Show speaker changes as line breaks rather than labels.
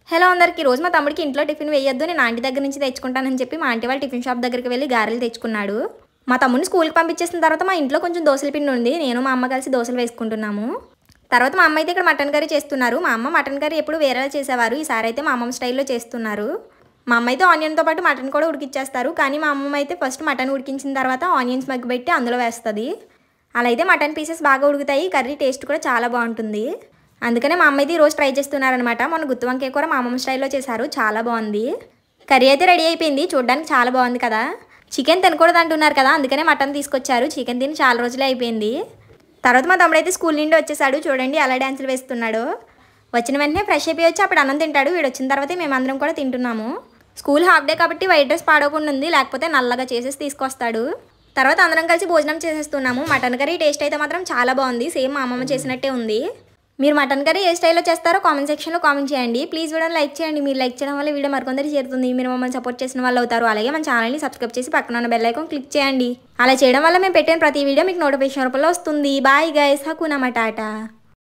Hello అందరికీ రోజు మా తమ్ముడికి ఇంట్లో టిఫిన్ వేయొద్దు నేను ఆంటీ దగ్గర నుంచి తెచ్చుకుంటానని చెప్పి మా ఆంటీ వాళ్ళ టిఫిన్ షాప్ దగ్గరికి వెళ్ళి గారెలు తెచ్చుకున్నాడు. మా తమ్ముడిని స్కూల్కి పంపించేసిన తర్వాత మా ఇంట్లో కొంచెం దోశల పిండి ఉంది. నేను మా అమ్మ కలిసి దోశలు వేసుకుంటున్నాము. తర్వాత మా అమ్మ అయితే ఇక్కడ మటన్ కర్రీ చేస్తున్నారు. మా అమ్మ మటన్ కర్రీ ఎప్పుడు వేరేలా చేసేవారు, ఈసారి అయితే మా అమ్మమ్మ స్టైల్లో చేస్తున్నారు. మా అమ్మ అయితే ఆనియన్తో పాటు మటన్ కూడా ఉడికిచ్చేస్తారు. కానీ మా అమ్మమ్మ అయితే ఫస్ట్ మటన్ ఉడికించిన తర్వాత ఆనియన్స్ మగ్గబెట్టి అందులో వేస్తుంది. అలా అయితే మటన్ పీసెస్ బాగా ఉడుకుతాయి, కర్రీ టేస్ట్ కూడా చాలా బాగుంటుంది. అందుకనే మా అమ్మ అయితే ఈరోజు ట్రై చేస్తున్నారనమాట. మొన్న గుత్తి వంకాయ కూర మా అమ్మమ్మ స్టైల్లో చేశారు, చాలా బాగుంది. కర్రీ అయితే రెడీ అయిపోయింది, చూడడానికి చాలా బాగుంది కదా. చికెన్ తినకూడదు అంటున్నారు కదా, అందుకనే మటన్ తీసుకొచ్చారు. చికెన్ తిని చాలా రోజులే అయిపోయింది. తర్వాత మా తమ్ముడు అయితే స్కూల్ నుండి వచ్చేసాడు, చూడండి అలా డ్యాన్సులు వేస్తున్నాడు. వచ్చిన వెంటనే ఫ్రెష్ అయిపోయి వచ్చి అప్పుడు అన్నం తింటాడు. వీడు వచ్చిన తర్వాతే మేమందరం కూడా తింటున్నాము. స్కూల్ హాఫ్ డే కాబట్టి వైట్ డ్రెస్ పాడకుండా ఉంది, లేకపోతే నల్లగా చేసేసి తీసుకొస్తాడు. తర్వాత అందరం కలిసి భోజనం చేసేస్తున్నాము. మటన్ కర్రీ టేస్ట్ అయితే మాత్రం చాలా బాగుంది, సేమ్ మా అమ్మమ్మ చేసినట్టే ఉంది. మీరు మటన్ కర్రీ ఏ స్టైల్లో చేస్తారో కామెంట్ సెక్షన్లో కామెంట్ చేయండి. ప్లీజ్ వీడియోని లైక్ చేయండి, మీరు లైక్ చేయడం వల్ల వీడియో మరికొందరికి చేరుతుంది, మీరు మమ్మల్ని సపోర్ట్ చేసిన వాళ్ళు అవుతారు. అలాగే మన ఛానల్ని సబ్స్క్రైబ్ చేసి పక్కన ఉన్న బెల్ ఐకాన్ క్లిక్ చేయండి. అలా చేయడం వల్ల మేము పెట్టిన ప్రతి వీడియో మీకు నోటిఫికేషన్ రూపంలో వస్తుంది. Bye guys, హకునా matata.